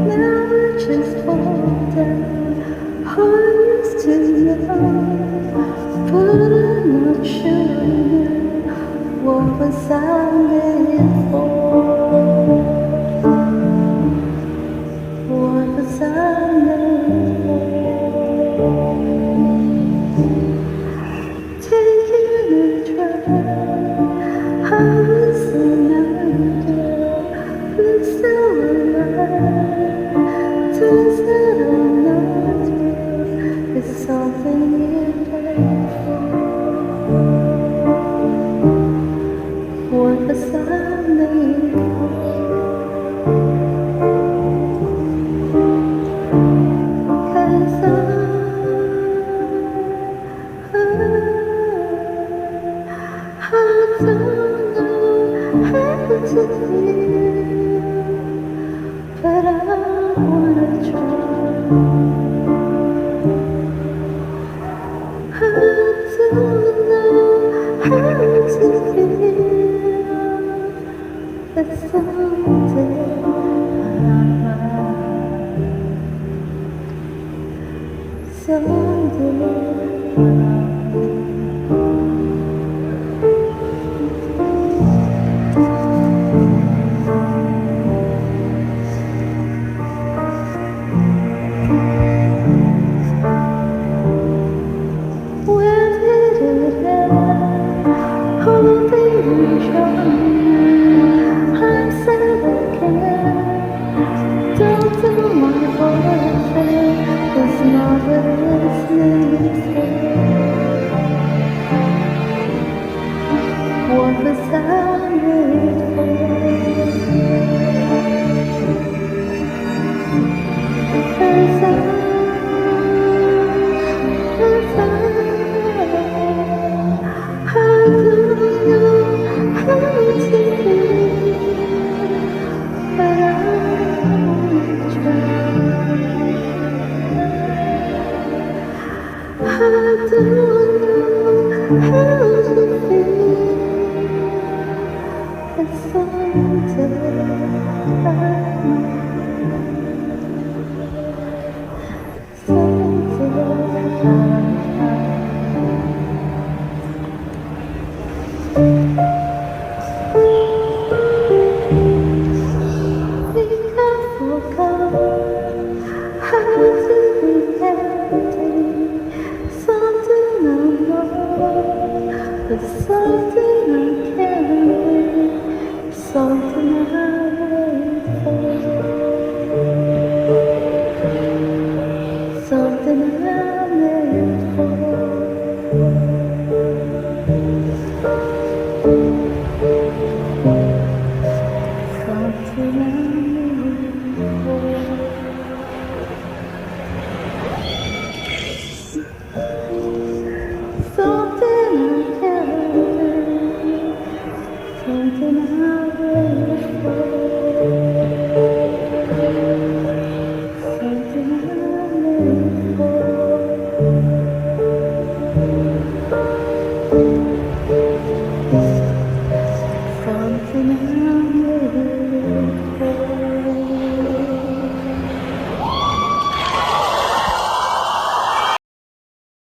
Never just fall down. Heart is too young, but I'm not sure what was I made for? What was I made for? Taking a drive, I was another, but still alive. Turns out I'm not real. It's something you pay for. What was I made for? 'Cause I don't know how to feel, but I wanna try. I don't know how to feel, but someday. Where did it end? Holding each other, I'm sad again. Don't tell my boyfriend, 'cause mother is listening. What was I made for? 'Cause I don't know how to feel, but I wanna try. I don't know how to feel, but someday I might. The sun